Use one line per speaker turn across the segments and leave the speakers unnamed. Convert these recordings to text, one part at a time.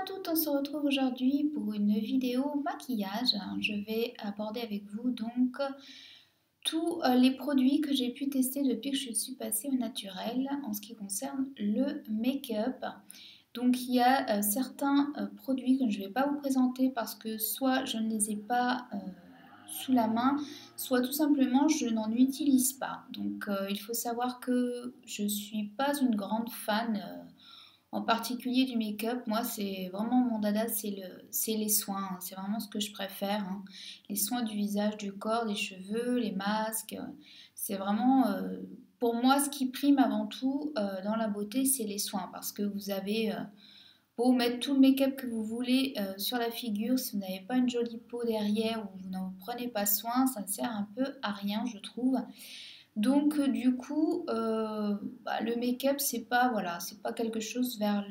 à toutes, on se retrouve aujourd'hui pour une vidéo maquillage. Je vais aborder avec vous donc tous les produits que j'ai pu tester depuis que je suis passée au naturel en ce qui concerne le make-up. Donc il y a certains produits que je ne vais pas vous présenter parce que soit je ne les ai pas sous la main, soit tout simplement je n'en utilise pas. Donc il faut savoir que je ne suis pas une grande fan en particulier du make-up. Moi, c'est vraiment mon dada, c'est les soins, hein. C'est vraiment ce que je préfère, hein. Les soins du visage, du corps, des cheveux, les masques. C'est vraiment, pour moi, ce qui prime avant tout dans la beauté, c'est les soins. Parce que vous avez beau mettre tout le make-up que vous voulez sur la figure, si vous n'avez pas une jolie peau derrière ou vous n'en prenez pas soin, ça ne sert un peu à rien, je trouve. Donc du coup, le make-up, c'est pas, voilà, c'est pas quelque chose vers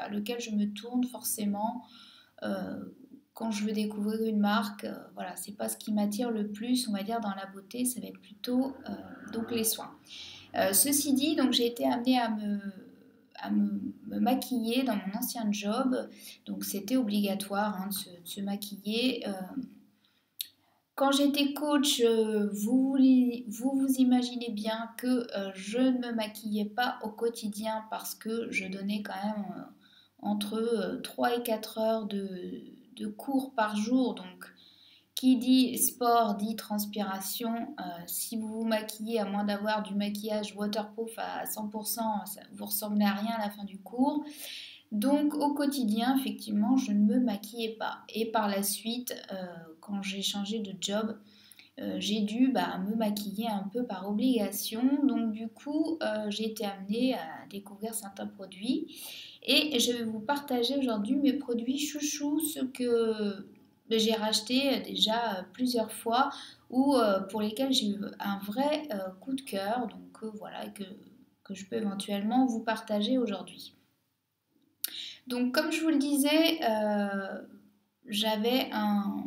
lequel je me tourne forcément euh, quand je veux découvrir une marque. Voilà, c'est pas ce qui m'attire le plus, on va dire, dans la beauté, ça va être plutôt donc les soins. Ceci dit, donc j'ai été amenée à me maquiller dans mon ancien job, donc c'était obligatoire, hein, de se maquiller. Quand j'étais coach, vous imaginez bien que je ne me maquillais pas au quotidien parce que je donnais quand même entre 3 et 4 heures de cours par jour. Donc, qui dit sport dit transpiration. Si vous vous maquillez à moins d'avoir du maquillage waterproof à 100%, vous ressemblez à rien à la fin du cours. Donc au quotidien, effectivement, je ne me maquillais pas. Et par la suite, quand j'ai changé de job, j'ai dû me maquiller un peu par obligation. Donc du coup, j'ai été amenée à découvrir certains produits. Et je vais vous partager aujourd'hui mes produits chouchous, ceux que j'ai rachetés déjà plusieurs fois ou pour lesquels j'ai eu un vrai coup de cœur. Donc voilà, que je peux éventuellement vous partager aujourd'hui. Donc, comme je vous le disais, j'avais un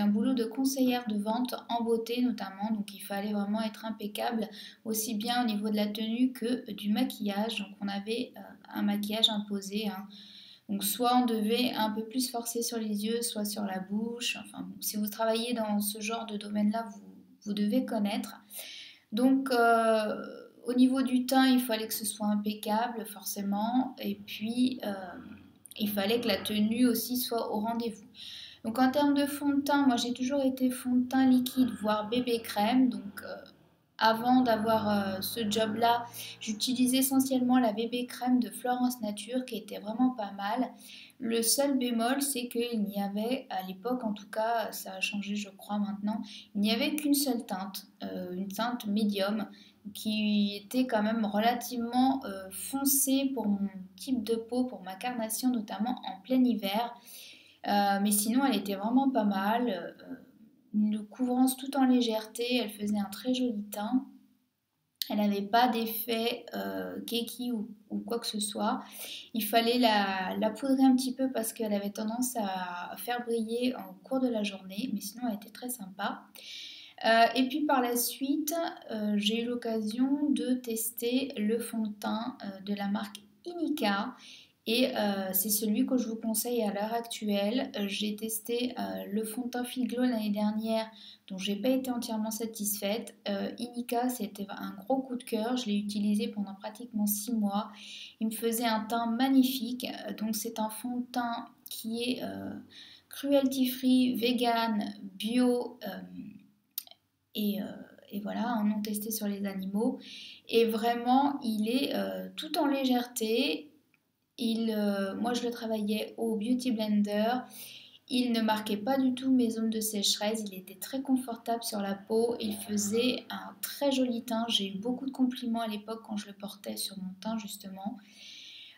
boulot de conseillère de vente en beauté notamment, donc il fallait vraiment être impeccable aussi bien au niveau de la tenue que du maquillage. Donc, on avait un maquillage imposé, hein. Donc, soit on devait un peu plus forcer sur les yeux, soit sur la bouche. Enfin, bon, si vous travaillez dans ce genre de domaine-là, vous devez connaître. Donc, au niveau du teint, il fallait que ce soit impeccable, forcément. Et puis, il fallait que la tenue aussi soit au rendez-vous. Donc, en termes de fond de teint, moi, j'ai toujours été fond de teint liquide, voire bébé crème. Donc, avant d'avoir ce job-là, j'utilisais essentiellement la bébé crème de Florence Nature, qui était vraiment pas mal. Le seul bémol, c'est qu'il n'y avait, à l'époque en tout cas, ça a changé je crois maintenant, il n'y avait qu'une seule teinte, une teinte médium, qui était quand même relativement foncée pour mon type de peau, pour ma carnation, notamment en plein hiver. Mais sinon, elle était vraiment pas mal. Une couvrance tout en légèreté, elle faisait un très joli teint. Elle n'avait pas d'effet keki ou quoi que ce soit. Il fallait la poudrer un petit peu parce qu'elle avait tendance à faire briller au cours de la journée, mais sinon elle était très sympa. Et puis par la suite, j'ai eu l'occasion de tester le fond de teint de la marque Inika. Et c'est celui que je vous conseille à l'heure actuelle. J'ai testé le fond de teint Fil Glow l'année dernière, dont j'ai pas été entièrement satisfaite. Inika, c'était un gros coup de cœur. Je l'ai utilisé pendant pratiquement 6 mois. Il me faisait un teint magnifique. Donc c'est un fond de teint qui est cruelty free, vegan, bio et, euh, et voilà, non testé sur les animaux. Et vraiment, il est tout en légèreté. Moi, je le travaillais au Beauty Blender. Il ne marquait pas du tout mes zones de sécheresse. Il était très confortable sur la peau. Il faisait un très joli teint. J'ai eu beaucoup de compliments à l'époque quand je le portais sur mon teint, justement.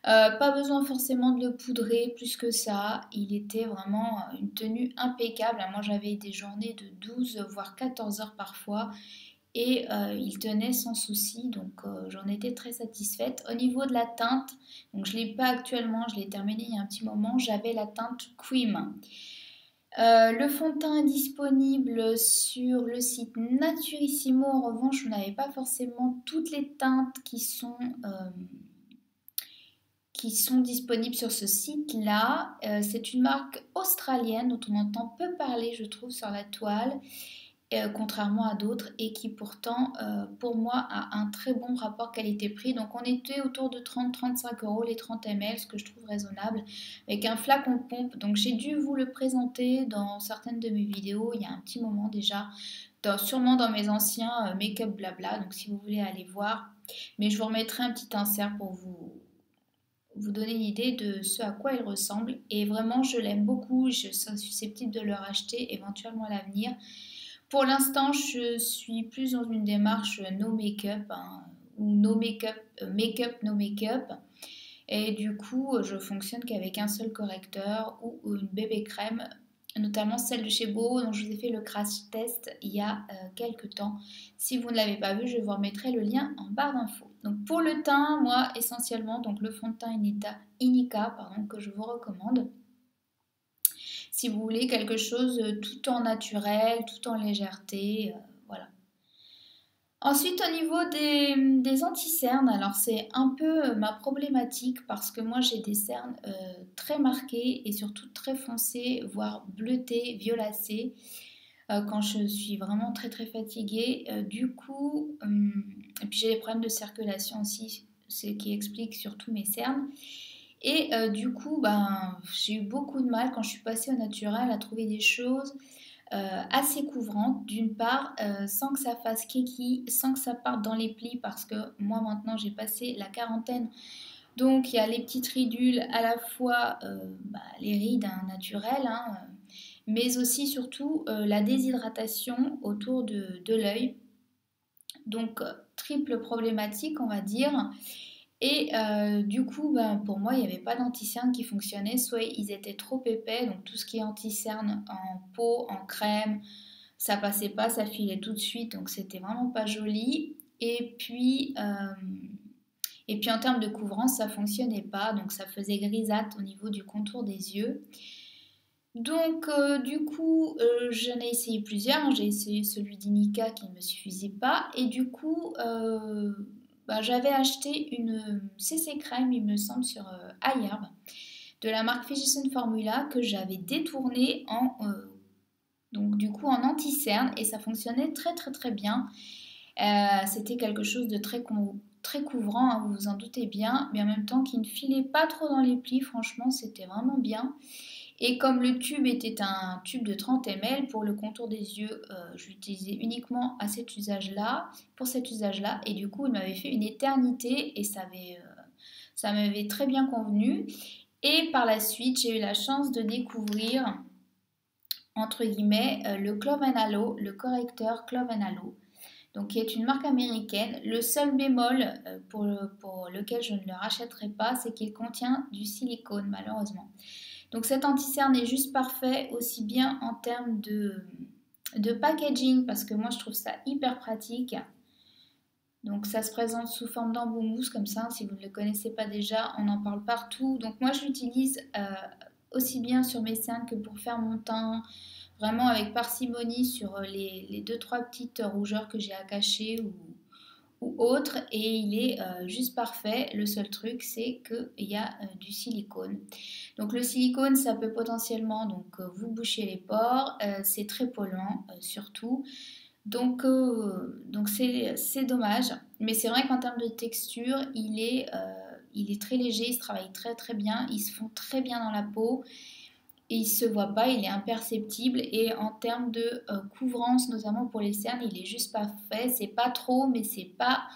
Pas besoin forcément de le poudrer plus que ça. Il était vraiment une tenue impeccable. Moi, j'avais des journées de 12 voire 14 heures parfois et il tenait sans souci, donc j'en étais très satisfaite. Au niveau de la teinte, donc je ne l'ai pas actuellement, je l'ai terminé il y a un petit moment, j'avais la teinte Cream. Le fond de teint est disponible sur le site Naturissimo. En revanche, vous n'avez pas forcément toutes les teintes qui sont disponibles sur ce site-là. C'est une marque australienne dont on entend peu parler, je trouve, sur la toile, contrairement à d'autres, et qui pourtant, pour moi, a un très bon rapport qualité-prix. Donc on était autour de 30-35 euros les 30 ml, ce que je trouve raisonnable, avec un flacon de pompe. Donc j'ai dû vous le présenter dans certaines de mes vidéos, il y a un petit moment déjà, sûrement dans mes anciens make-up blabla, donc si vous voulez aller voir. Mais je vous remettrai un petit insert pour vous donner une idée de ce à quoi il ressemble. Et vraiment, je l'aime beaucoup, je suis susceptible de le racheter éventuellement à l'avenir. Pour l'instant, je suis plus dans une démarche no make-up, hein, ou no make-up, make-up, no make-up. Et du coup, je fonctionne qu'avec un seul correcteur ou une bébé crème, notamment celle de chez Beau, dont je vous ai fait le crash test il y a quelques temps. Si vous ne l'avez pas vu, je vous remettrai le lien en barre d'infos. Donc pour le teint, moi essentiellement, donc le fond de teint Inika, que je vous recommande. Si vous voulez quelque chose tout en naturel, tout en légèreté, voilà. Ensuite, au niveau des anti-cernes, alors c'est un peu ma problématique parce que moi j'ai des cernes très marquées et surtout très foncées, voire bleutées, violacées, quand je suis vraiment très très fatiguée. Du coup, et puis j'ai des problèmes de circulation aussi, ce qui explique surtout mes cernes. Et du coup, j'ai eu beaucoup de mal quand je suis passée au naturel à trouver des choses assez couvrantes, d'une part, sans que ça fasse kiki, sans que ça parte dans les plis, parce que moi maintenant j'ai passé la quarantaine, donc il y a les petites ridules, à la fois les rides naturelles, hein, mais aussi surtout la déshydratation autour de l'œil. Donc triple problématique on va dire. Et du coup, pour moi, il n'y avait pas d'anti-cerne qui fonctionnait. Soit ils étaient trop épais, donc tout ce qui est anti-cerne en peau, en crème, ça passait pas, ça filait tout de suite, donc c'était vraiment pas joli. Et puis en termes de couvrance, ça fonctionnait pas, donc ça faisait grisâtre au niveau du contour des yeux. Donc du coup, j'en ai essayé plusieurs, hein. J'ai essayé celui d'Inika qui ne me suffisait pas. Et du coup, j'avais acheté une CC crème, il me semble, sur iHerb, de la marque Physician Formula, que j'avais détournée donc du coup en anti-cerne, et ça fonctionnait très très très bien. C'était quelque chose de très couvrant, hein, vous vous en doutez bien, mais en même temps qui ne filait pas trop dans les plis, franchement c'était vraiment bien. Et comme le tube était un tube de 30 ml, pour le contour des yeux, je l'utilisais uniquement pour cet usage-là. Et du coup, il m'avait fait une éternité et ça m'avait très bien convenu. Et par la suite, j'ai eu la chance de découvrir, entre guillemets, le Clove & Aloe, le correcteur Clove & Aloe, donc qui est une marque américaine. Le seul bémol pour lequel je ne le rachèterai pas, c'est qu'il contient du silicone, malheureusement. Donc cet anti-cerne est juste parfait, aussi bien en termes de packaging, parce que moi je trouve ça hyper pratique. Donc ça se présente sous forme d'embout mousse comme ça, si vous ne le connaissez pas déjà, on en parle partout. Donc moi je l'utilise aussi bien sur mes cernes que pour faire mon teint, vraiment avec parcimonie sur les 2-3 petites rougeurs que j'ai à cacher ou autre, et il est juste parfait. Le seul truc, c'est qu'il y a du silicone. Donc le silicone, ça peut potentiellement vous boucher les pores, c'est très polluant surtout. Donc c'est dommage, mais c'est vrai qu'en termes de texture, il est très léger, il se travaille très très bien, il se fond très bien dans la peau. Et il ne se voit pas, il est imperceptible. Et en termes de couvrance, notamment pour les cernes, il est juste parfait. C'est pas trop, mais c'est pas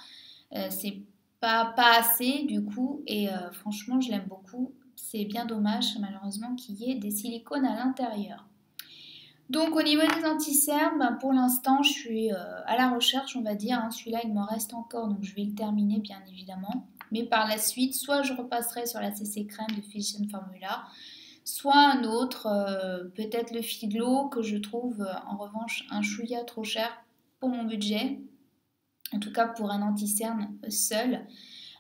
assez du coup. Et franchement, je l'aime beaucoup. C'est bien dommage, malheureusement, qu'il y ait des silicones à l'intérieur. Donc au niveau des anti-cernes, pour l'instant, je suis à la recherche, on va dire, hein. Celui-là, il m'en reste encore, donc je vais le terminer, bien évidemment. Mais par la suite, soit je repasserai sur la CC crème de Physician Formula, soit un autre, peut-être le Figlo, que je trouve en revanche un chouïa trop cher pour mon budget, en tout cas pour un anti-cerne seul.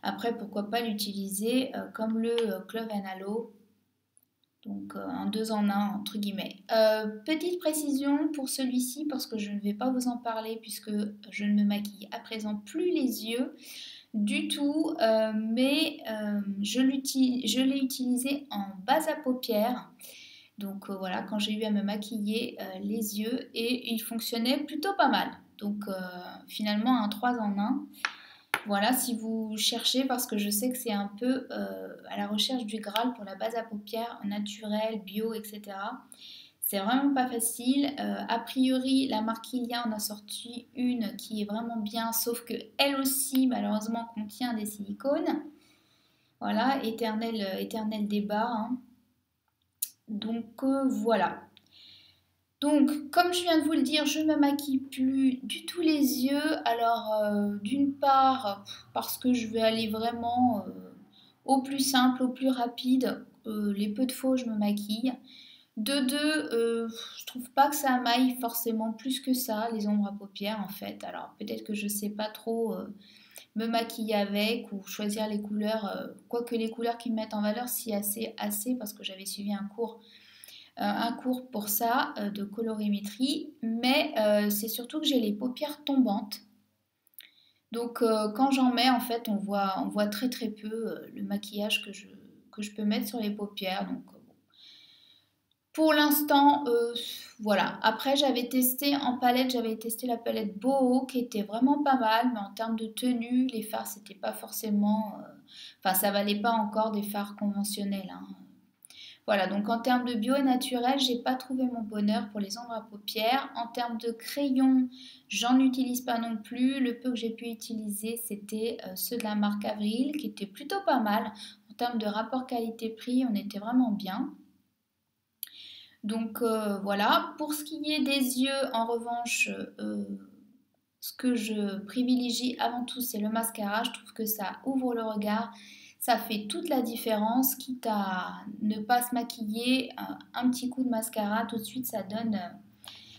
Après, pourquoi pas l'utiliser comme le Clove & Aloe, donc un 2 en 1 entre guillemets. Petite précision pour celui-ci, parce que je ne vais pas vous en parler puisque je ne me maquille à présent plus les yeux. du tout, mais je l'ai utilisé en base à paupières. Donc voilà, quand j'ai eu à me maquiller les yeux et il fonctionnait plutôt pas mal. Donc finalement un 3 en 1. Voilà, si vous cherchez, parce que je sais que c'est un peu à la recherche du Graal pour la base à paupières naturelle, bio, etc. C'est vraiment pas facile. A priori, la marque Ilia en a sorti une qui est vraiment bien, sauf que elle aussi, malheureusement, contient des silicones. Voilà, éternel débat, hein. Donc voilà. Donc, comme je viens de vous le dire, je ne me maquille plus du tout les yeux. Alors, d'une part, parce que je vais aller vraiment au plus simple, au plus rapide. Les peu de fois où je me maquille. De deux, je trouve pas que ça m'aille forcément plus que ça, les ombres à paupières en fait. Alors, peut-être que je sais pas trop me maquiller avec ou choisir les couleurs. Quoique les couleurs qui me mettent en valeur, si assez, parce que j'avais suivi un cours pour ça de colorimétrie, mais c'est surtout que j'ai les paupières tombantes. Donc quand j'en mets, en fait, on voit très très peu le maquillage que je peux mettre sur les paupières. Donc pour l'instant, voilà. Après, j'avais testé en palette, j'avais testé la palette Boho qui était vraiment pas mal, mais en termes de tenue, les fards, c'était pas forcément. Enfin, ça valait pas encore des fards conventionnels, hein. Voilà, donc en termes de bio et naturel, j'ai pas trouvé mon bonheur pour les ombres à paupières. En termes de crayons, j'en utilise pas non plus. Le peu que j'ai pu utiliser, c'était ceux de la marque Avril, qui étaient plutôt pas mal. En termes de rapport qualité-prix, on était vraiment bien. Donc voilà, pour ce qui est des yeux, en revanche, ce que je privilégie avant tout, c'est le mascara. Je trouve que ça ouvre le regard, ça fait toute la différence, quitte à ne pas se maquiller, un petit coup de mascara, tout de suite ça donne,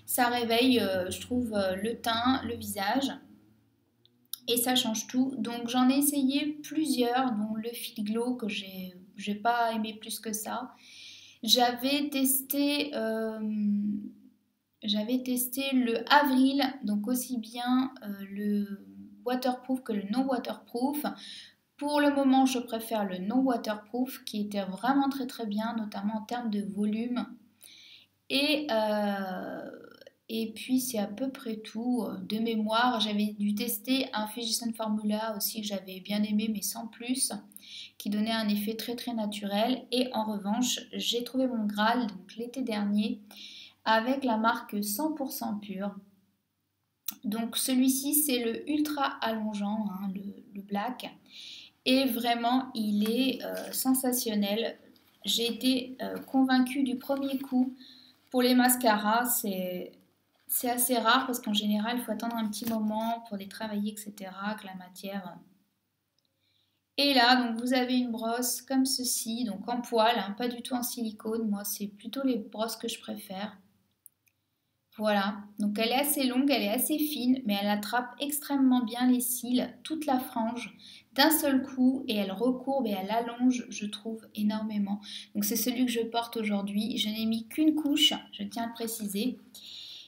ça réveille, je trouve, le teint, le visage. Et ça change tout. Donc j'en ai essayé plusieurs, dont le Fit Glow que j'ai pas aimé plus que ça. J'avais testé, le Avril, donc aussi bien le waterproof que le non waterproof. Pour le moment, je préfère le non waterproof qui était vraiment très très bien, notamment en termes de volume. Et, euh, et puis c'est à peu près tout. De mémoire, j'avais dû tester un Physician Formula aussi que j'avais bien aimé mais sans plus, qui donnait un effet très très naturel. Et en revanche, j'ai trouvé mon Graal donc l'été dernier avec la marque 100% pure. Donc celui-ci c'est le ultra allongeant, hein, le black. Et vraiment il est sensationnel. J'ai été convaincue du premier coup. Pour les mascaras, c'est assez rare parce qu'en général, il faut attendre un petit moment pour les travailler, etc., que la matière. Et là, donc vous avez une brosse comme ceci, donc en poil, hein, pas du tout en silicone. Moi, c'est plutôt les brosses que je préfère. Voilà, donc elle est assez longue, elle est assez fine, mais elle attrape extrêmement bien les cils, toute la frange d'un seul coup, et elle recourbe et elle allonge, je trouve, énormément. Donc c'est celui que je porte aujourd'hui. Je n'ai mis qu'une couche, je tiens à le préciser.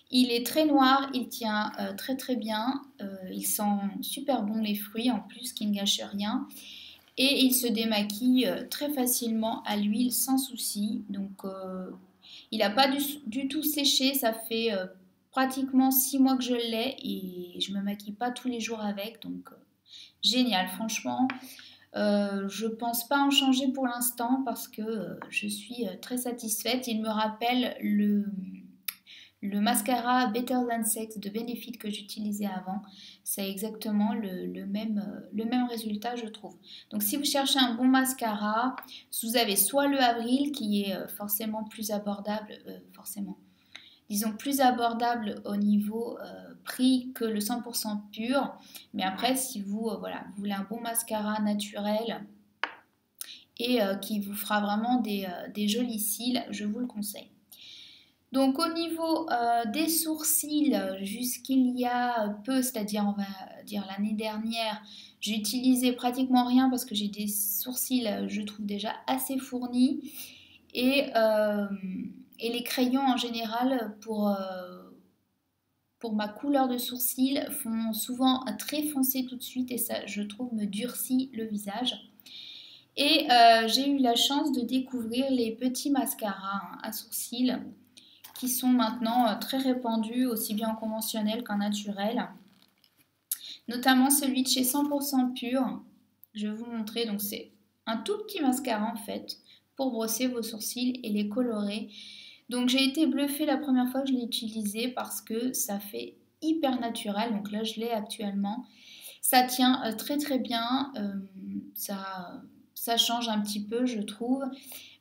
Il est très noir, il tient très très bien, il sent super bon les fruits en plus, qui ne gâche rien. Et il se démaquille très facilement à l'huile sans souci. Donc il n'a pas du tout séché, ça fait pratiquement 6 mois que je l'ai et je me maquille pas tous les jours avec. Donc génial, franchement. Je pense pas en changer pour l'instant parce que je suis très satisfaite. Il me rappelle le mascara Better Than Sex de Benefit que j'utilisais avant. C'est exactement le même résultat, je trouve. Donc si vous cherchez un bon mascara, vous avez soit le Avril qui est forcément plus abordable, disons plus abordable au niveau prix que le 100% pur. Mais après, si vous, vous voulez un bon mascara naturel et qui vous fera vraiment des jolis cils, je vous le conseille. Donc au niveau des sourcils, jusqu'il y a peu, c'est-à-dire on va dire l'année dernière, j'utilisais pratiquement rien parce que j'ai des sourcils, je trouve déjà assez fournis. Et, euh, et les crayons en général pour ma couleur de sourcils, font souvent très foncé tout de suite et ça, je trouve, me durcit le visage. Et j'ai eu la chance de découvrir les petits mascaras à sourcils qui sont maintenant très répandus, aussi bien en conventionnel qu'en naturel. Notamment celui de chez 100% Pur. Je vais vous montrer, donc c'est un tout petit mascara en fait pour brosser vos sourcils et les colorer. Donc j'ai été bluffée la première fois que je l'ai utilisé parce que ça fait hyper naturel. Donc là je l'ai actuellement. Ça tient très très bien. Ça change un petit peu je trouve.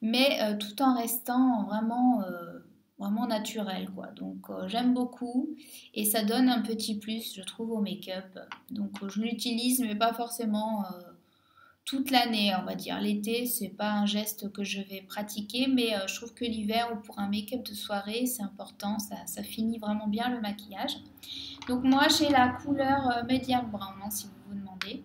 Mais tout en restant vraiment naturel quoi. Donc j'aime beaucoup et ça donne un petit plus je trouve au make-up. Donc je l'utilise mais pas forcément toute l'année, on va dire. L'été, c'est pas un geste que je vais pratiquer, mais je trouve que l'hiver ou pour un make-up de soirée, c'est important, ça finit vraiment bien le maquillage. Donc moi, j'ai la couleur medium brown, hein, si vous vous demandez.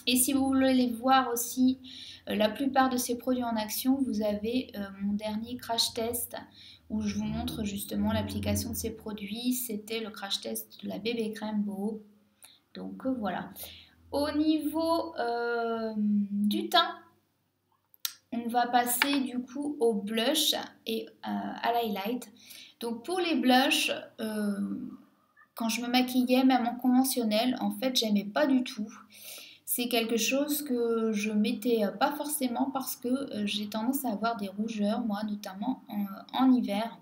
Et si vous voulez voir aussi la plupart de ces produits en action, vous avez mon dernier crash test où je vous montre justement l'application de ces produits. C'était le crash test de la bébé crème Beau. Donc voilà. Au niveau du teint, on va passer du coup au blush et à l'highlight. Donc pour les blushs, quand je me maquillais, même en conventionnel, en fait, j'aimais pas du tout. C'est quelque chose que je mettais pas forcément parce que j'ai tendance à avoir des rougeurs, moi, notamment en hiver.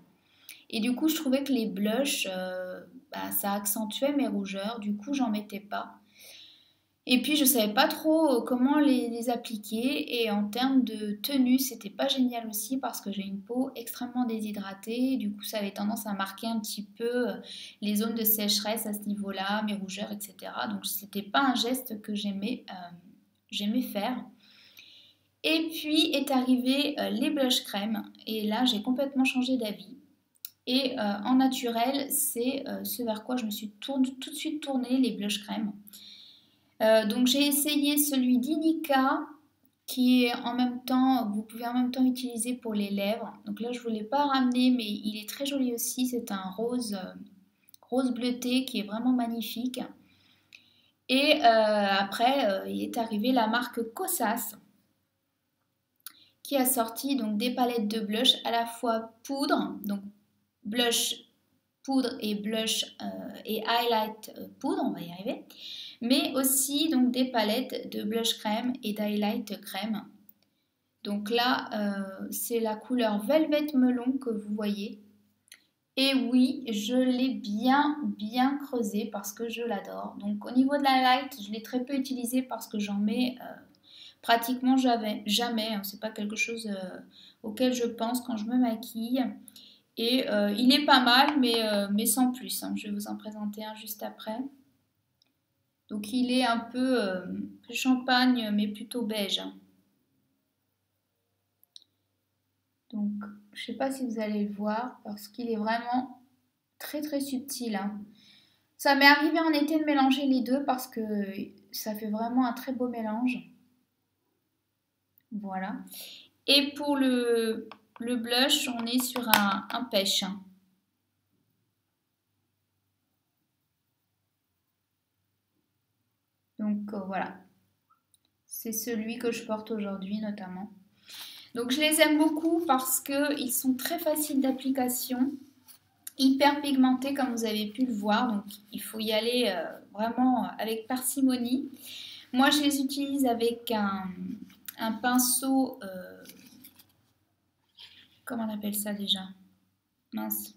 Et du coup, je trouvais que les blushs, ça accentuait mes rougeurs. Du coup, j'en mettais pas. Et puis je savais pas trop comment les appliquer et en termes de tenue c'était pas génial aussi parce que j'ai une peau extrêmement déshydratée, du coup ça avait tendance à marquer un petit peu les zones de sécheresse à ce niveau-là, mes rougeurs, etc. Donc c'était pas un geste que j'aimais faire. Et puis est arrivé les blush crème et là j'ai complètement changé d'avis. Et en naturel c'est ce vers quoi je me suis tout de suite tournée, les blush crème. Donc j'ai essayé celui d'Inika qui est en même temps, vous pouvez en même temps utiliser pour les lèvres. Donc là je ne vous l'ai pas ramené mais il est très joli aussi, c'est un rose bleuté qui est vraiment magnifique. Et après il est arrivé la marque Kosas qui a sorti donc des palettes de blush à la fois poudre, donc blush poudre et blush et highlight poudre, on va y arriver, mais aussi donc des palettes de blush crème et d'highlight crème. Donc là, c'est la couleur Velvet Melon que vous voyez. Et oui, je l'ai bien creusé parce que je l'adore. Donc au niveau de l'highlight, je l'ai très peu utilisé parce que j'en mets pratiquement jamais. Hein. C'est pas quelque chose auquel je pense quand je me maquille. Et il est pas mal, mais sans plus. Hein. Je vais vous en présenter un juste après. Donc il est un peu champagne, mais plutôt beige. Donc je ne sais pas si vous allez le voir, parce qu'il est vraiment très très subtil. Hein. Ça m'est arrivé en été de mélanger les deux, parce que ça fait vraiment un très beau mélange. Voilà. Et pour le blush, on est sur un pêche. Donc voilà, c'est celui que je porte aujourd'hui notamment. Donc je les aime beaucoup parce qu'ils sont très faciles d'application, hyper pigmentés comme vous avez pu le voir. Donc il faut y aller vraiment avec parcimonie. Moi je les utilise avec un pinceau, comment on appelle ça déjà? Mince.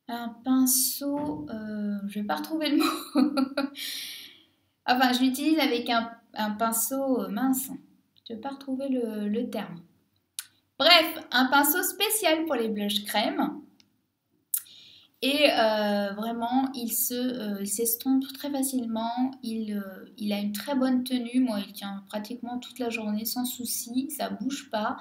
Un pinceau, je ne vais pas retrouver le mot. Enfin, je l'utilise avec un pinceau mince. Je ne vais pas retrouver le terme. Bref, un pinceau spécial pour les blushs crème. Et vraiment, il s'estompe très facilement. Il a une très bonne tenue. Moi, il tient pratiquement toute la journée sans souci. Ça ne bouge pas.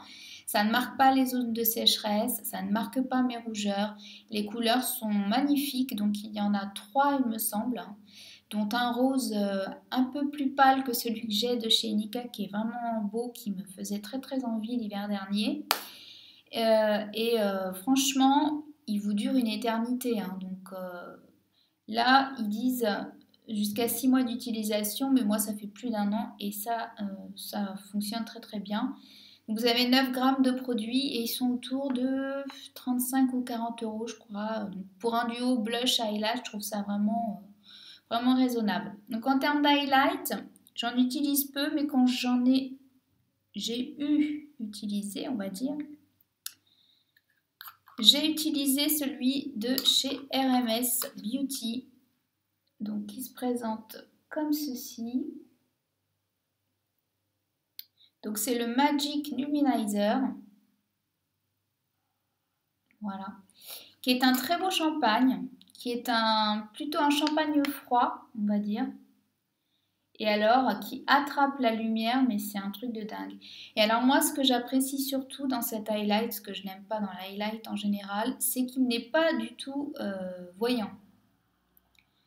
Ça ne marque pas les zones de sécheresse. Ça ne marque pas mes rougeurs. Les couleurs sont magnifiques. Donc, il y en a 3, il me semble, dont un rose un peu plus pâle que celui que j'ai de chez Nika, qui est vraiment beau, qui me faisait très très envie l'hiver dernier. Franchement, il vous dure une éternité, hein. Donc là, ils disent jusqu'à 6 mois d'utilisation, mais moi, ça fait plus d'un an et ça fonctionne très très bien. Donc, vous avez 9 grammes de produits et ils sont autour de 35 ou 40 euros, je crois. Donc, pour un duo blush highlight, je trouve ça vraiment raisonnable. Donc, en termes d'highlight, j'en utilise peu, mais quand j'ai utilisé, on va dire, j'ai utilisé celui de chez RMS Beauty, donc qui se présente comme ceci. Donc c'est le Magic Luminizer, voilà, qui est un très beau champagne, qui est plutôt un champagne froid, on va dire. Et alors, qui attrape la lumière, mais c'est un truc de dingue. Et alors moi, ce que j'apprécie surtout dans cet highlight, ce que je n'aime pas dans l'highlight en général, c'est qu'il n'est pas du tout voyant.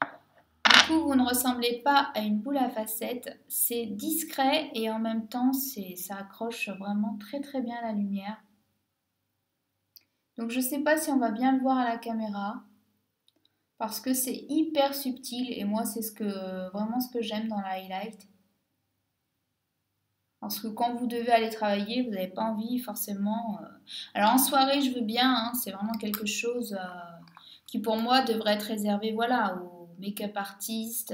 Du coup, vous ne ressemblez pas à une boule à facettes. C'est discret et en même temps, ça accroche vraiment très très bien la lumière. Donc je ne sais pas si on va bien le voir à la caméra parce que c'est hyper subtil et moi c'est vraiment ce que j'aime dans la highlight. Parce que quand vous devez aller travailler, vous n'avez pas envie forcément. Alors en soirée, je veux bien, hein, c'est vraiment quelque chose qui pour moi devrait être réservé, voilà, aux make-up artistes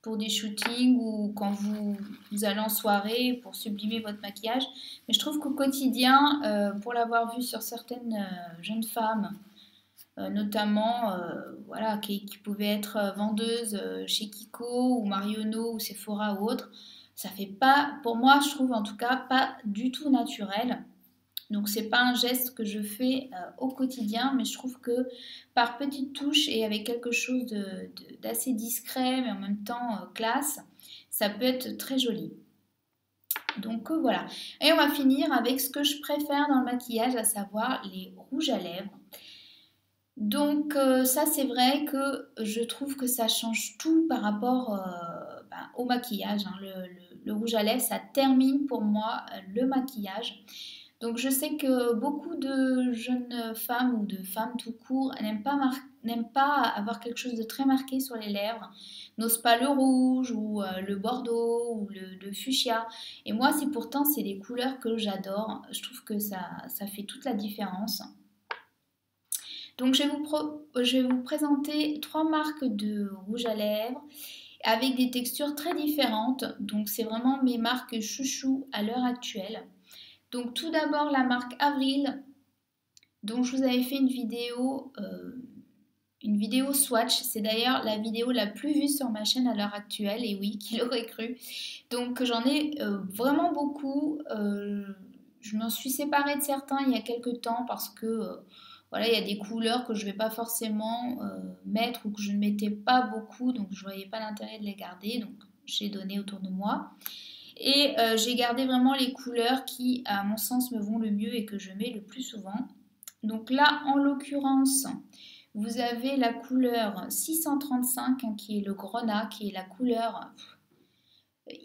pour des shootings ou quand vous allez en soirée pour sublimer votre maquillage. Mais je trouve qu'au quotidien, pour l'avoir vu sur certaines jeunes femmes, notamment voilà, qui pouvaient être vendeuses chez Kiko ou Marionneau ou Sephora ou autre, ça fait pas, pour moi je trouve en tout cas pas du tout naturel. Donc c'est pas un geste que je fais au quotidien, mais je trouve que par petites touches et avec quelque chose d'assez discret mais en même temps classe, ça peut être très joli. Donc voilà. Et on va finir avec ce que je préfère dans le maquillage, à savoir les rouges à lèvres. Donc ça c'est vrai que je trouve que ça change tout par rapport au maquillage, hein. Le rouge à lèvres, ça termine pour moi le maquillage. Donc je sais que beaucoup de jeunes femmes ou de femmes tout court n'aiment pas avoir quelque chose de très marqué sur les lèvres, n'osent pas le rouge ou le bordeaux ou le fuchsia. Et moi pourtant c'est des couleurs que j'adore, je trouve que ça fait toute la différence. Donc je vais vous présenter 3 marques de rouge à lèvres avec des textures très différentes. Donc c'est vraiment mes marques chouchou à l'heure actuelle. Donc tout d'abord la marque Avril, dont je vous avais fait une vidéo swatch. C'est d'ailleurs la vidéo la plus vue sur ma chaîne à l'heure actuelle, et oui, qui l'aurait cru. Donc j'en ai vraiment beaucoup. Je m'en suis séparée de certains il y a quelques temps parce que voilà, il y a des couleurs que je ne vais pas forcément mettre ou que je ne mettais pas beaucoup, donc je ne voyais pas l'intérêt de les garder, donc j'ai donné autour de moi. Et j'ai gardé vraiment les couleurs qui, à mon sens, me vont le mieux et que je mets le plus souvent. Donc là, en l'occurrence, vous avez la couleur 635 hein, qui est le grenat, qui est la couleur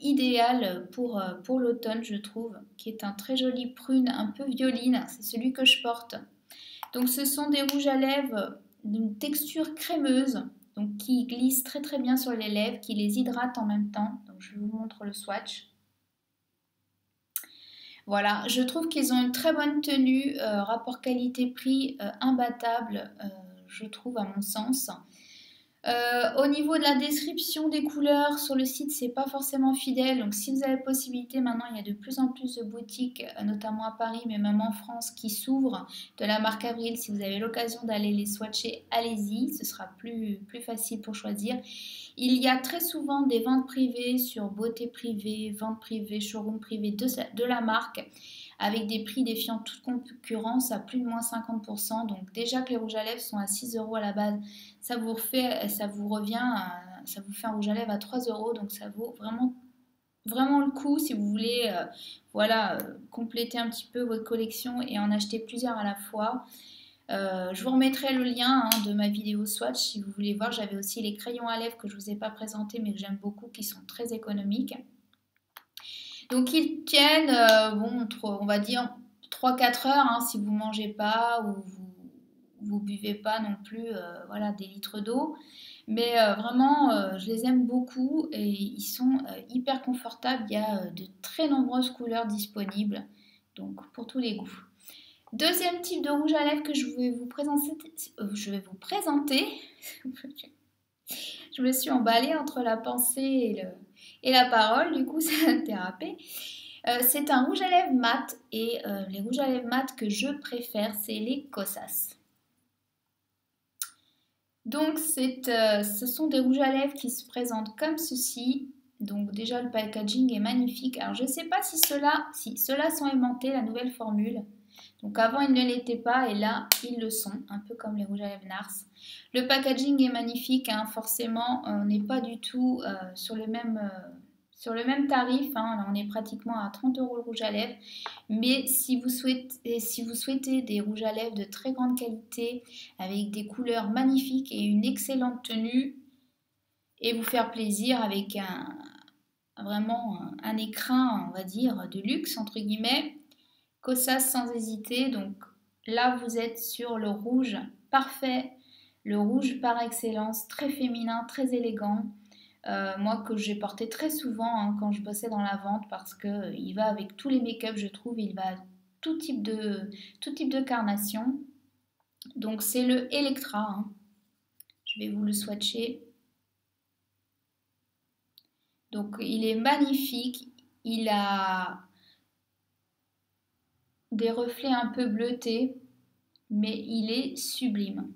idéale pour l'automne, je trouve, qui est un très joli prune, un peu violine. C'est celui que je porte. Donc ce sont des rouges à lèvres d'une texture crémeuse, donc qui glissent très très bien sur les lèvres, qui les hydratent en même temps. Donc je vous montre le swatch. Voilà, je trouve qu'ils ont une très bonne tenue, rapport qualité-prix imbattable, je trouve à mon sens. Au niveau de la description des couleurs sur le site, c'est pas forcément fidèle. Donc, si vous avez possibilité, maintenant il y a de plus en plus de boutiques, notamment à Paris, mais même en France, qui s'ouvrent de la marque Avril. Si vous avez l'occasion d'aller les swatcher, allez-y, ce sera plus facile pour choisir. Il y a très souvent des ventes privées sur beauté privée, vente privée, showroom privé de la marque, avec des prix défiant toute concurrence à plus de moins 50%. Donc déjà que les rouges à lèvres sont à 6 € à la base, ça vous fait un rouge à lèvres à 3 €. Donc ça vaut vraiment le coup si vous voulez compléter un petit peu votre collection et en acheter plusieurs à la fois. Je vous remettrai le lien de ma vidéo swatch si vous voulez voir. J'avais aussi les crayons à lèvres que je ne vous ai pas présentés mais que j'aime beaucoup, qui sont très économiques. Donc ils tiennent, on va dire 3-4 heures si vous ne mangez pas ou vous buvez pas non plus voilà, des litres d'eau. Mais vraiment, je les aime beaucoup et ils sont hyper confortables. Il y a de très nombreuses couleurs disponibles, donc pour tous les goûts. Deuxième type de rouge à lèvres que je vais vous présenter. Je me suis emballée entre la pensée et la parole, du coup ça a dérapé. C'est un rouge à lèvres mat et les rouges à lèvres mat que je préfère, c'est les Kosas. Donc ce sont des rouges à lèvres qui se présentent comme ceci. Donc déjà le packaging est magnifique. Alors je ne sais pas si ceux-là sont aimantés, la nouvelle formule. Donc avant ils ne l'étaient pas et là ils le sont, un peu comme les rouges à lèvres Nars. Le packaging est magnifique, hein, forcément on n'est pas du tout sur le même tarif, hein. Là, on est pratiquement à 30 € le rouge à lèvres. Mais si vous souhaitez des rouges à lèvres de très grande qualité, avec des couleurs magnifiques et une excellente tenue, et vous faire plaisir avec vraiment un écrin, on va dire, de luxe, entre guillemets, Kosas sans hésiter. Donc là, vous êtes sur le rouge parfait, le rouge par excellence, très féminin, très élégant. Moi que j'ai porté très souvent hein, quand je bossais dans la vente parce qu'il va avec tous les make-up, je trouve, il va à tout type de carnation. Donc c'est le Electra, hein. Je vais vous le swatcher. Donc il est magnifique, il a des reflets un peu bleutés, mais il est sublime.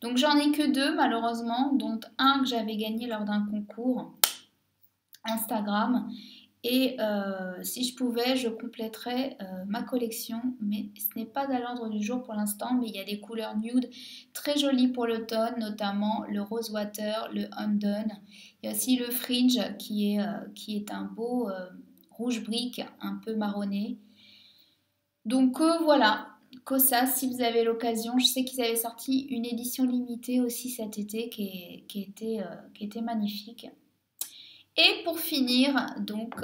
Donc j'en ai que deux malheureusement, dont un que j'avais gagné lors d'un concours Instagram. Et si je pouvais, je compléterais ma collection, mais ce n'est pas à l'ordre du jour pour l'instant, mais il y a des couleurs nude très jolies pour l'automne, notamment le Rose Water, le Undone. Il y a aussi le Fringe qui est un beau rouge brique un peu marronné. Donc voilà, Kosas, si vous avez l'occasion, je sais qu'ils avaient sorti une édition limitée aussi cet été qui était magnifique. Et pour finir, donc,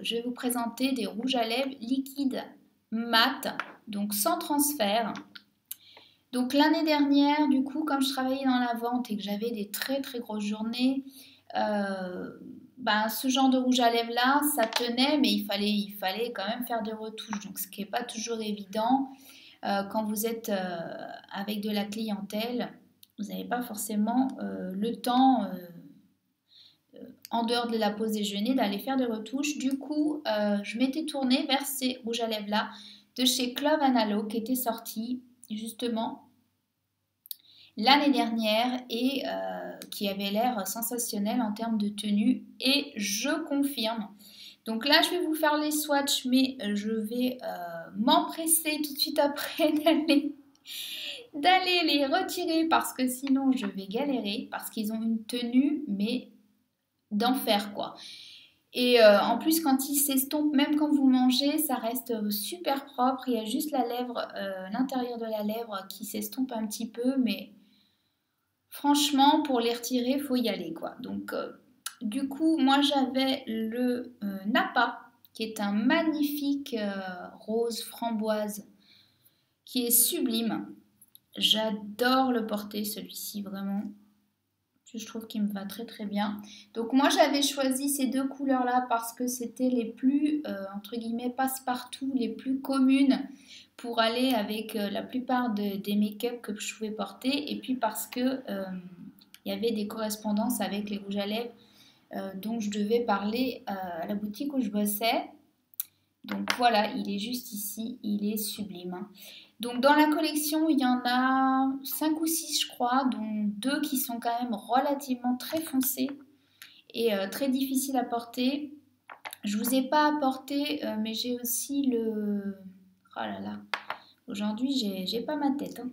je vais vous présenter des rouges à lèvres liquides mat, donc sans transfert. Donc l'année dernière, du coup, comme je travaillais dans la vente et que j'avais des très très grosses journées, ce genre de rouge à lèvres là, ça tenait, mais il fallait quand même faire des retouches, donc ce qui n'est pas toujours évident quand vous êtes avec de la clientèle. Vous n'avez pas forcément le temps en dehors de la pause déjeuner, d'aller faire des retouches. Du coup, je m'étais tournée vers ces rouges à lèvres-là de chez Clove & Halo qui étaient sortis justement l'année dernière et qui avaient l'air sensationnels en termes de tenue. Et je confirme. Donc là, je vais vous faire les swatchs, mais je vais m'empresser tout de suite après d'aller les retirer parce que sinon je vais galérer parce qu'ils ont une tenue, mais d'enfer quoi. Et en plus quand il s'estompe, même quand vous mangez, ça reste super propre. Il y a juste la lèvre, l'intérieur de la lèvre qui s'estompe un petit peu, mais franchement pour les retirer, faut y aller quoi. Donc du coup, moi j'avais le Napa qui est un magnifique rose framboise qui est sublime. J'adore le porter celui-ci vraiment. Je trouve qu'il me va très très bien. Donc moi j'avais choisi ces deux couleurs là parce que c'était les plus entre guillemets passe-partout, les plus communes pour aller avec la plupart des make-up que je pouvais porter, et puis parce que il y avait des correspondances avec les rouges à lèvres dont je devais parler à la boutique où je bossais. Donc voilà, il est juste ici, il est sublime, hein. Donc dans la collection, il y en a 5 ou 6 je crois, dont 2 qui sont quand même relativement très foncés et très difficiles à porter. Je ne vous ai pas apporté, mais j'ai aussi le... Oh là là, aujourd'hui j'ai pas ma tête, hein.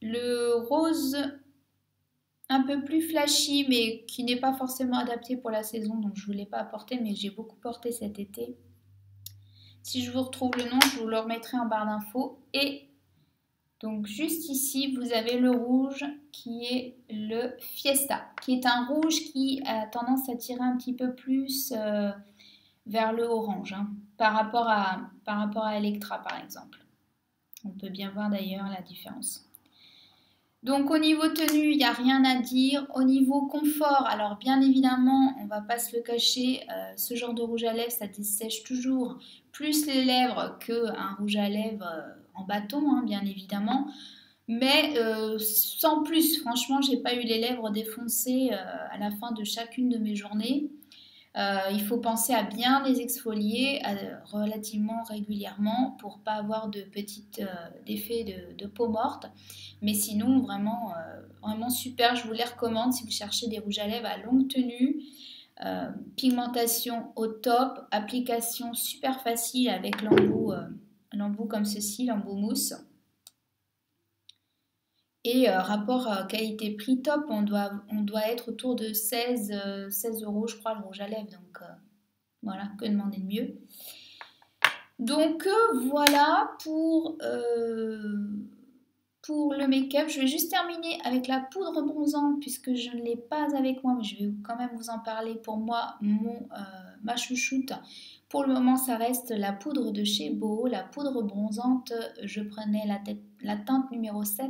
Le rose un peu plus flashy, mais qui n'est pas forcément adapté pour la saison, donc je ne vous l'ai pas apporté, mais j'ai beaucoup porté cet été. Si je vous retrouve le nom, je vous le remettrai en barre d'infos. Et donc juste ici, vous avez le rouge qui est le Fiesta, qui est un rouge qui a tendance à tirer un petit peu plus vers le orange, hein, par rapport à Electra par exemple. On peut bien voir d'ailleurs la différence. Donc au niveau tenue, il n'y a rien à dire. Au niveau confort, alors bien évidemment, on ne va pas se le cacher, ce genre de rouge à lèvres, ça dessèche toujours plus les lèvres qu'un rouge à lèvres en bâton, hein, bien évidemment. Mais sans plus, franchement, j'ai pas eu les lèvres défoncées à la fin de chacune de mes journées. Il faut penser à bien les exfolier relativement régulièrement pour pas avoir de petites d'effets de peau morte. Mais sinon, vraiment super, je vous les recommande si vous cherchez des rouges à lèvres à longue tenue. Pigmentation au top, application super facile avec l'embout comme ceci, l'embout mousse. Et rapport qualité-prix top, on doit être autour de 16 euros, je crois, le rouge à lèvres. Donc voilà, que demander de mieux. Donc voilà pour le make-up. Je vais juste terminer avec la poudre bronzante puisque je ne l'ai pas avec moi, mais je vais quand même vous en parler. Pour moi, ma chouchoute, pour le moment, ça reste la poudre de chez Beau, la poudre bronzante. Je prenais la teinte numéro 7,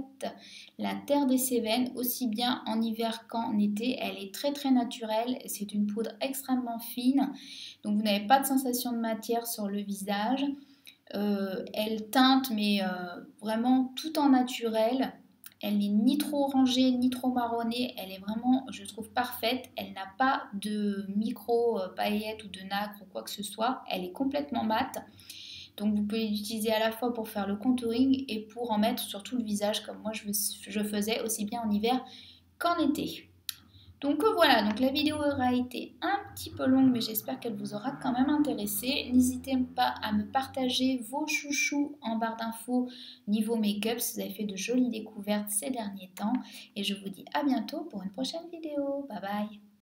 la Terre des Cévennes, aussi bien en hiver qu'en été. Elle est très très naturelle. C'est une poudre extrêmement fine, donc vous n'avez pas de sensation de matière sur le visage. Elle teinte, mais vraiment tout en naturel. Elle n'est ni trop orangée, ni trop marronnée. Elle est vraiment, je trouve, parfaite. Elle n'a pas de micro paillettes ou de nacre ou quoi que ce soit. Elle est complètement mate. Donc vous pouvez l'utiliser à la fois pour faire le contouring et pour en mettre sur tout le visage, comme moi je faisais aussi bien en hiver qu'en été. Donc voilà, donc la vidéo aura été un petit peu longue, mais j'espère qu'elle vous aura quand même intéressé. N'hésitez pas à me partager vos chouchous en barre d'infos niveau make-up si vous avez fait de jolies découvertes ces derniers temps. Et je vous dis à bientôt pour une prochaine vidéo. Bye bye!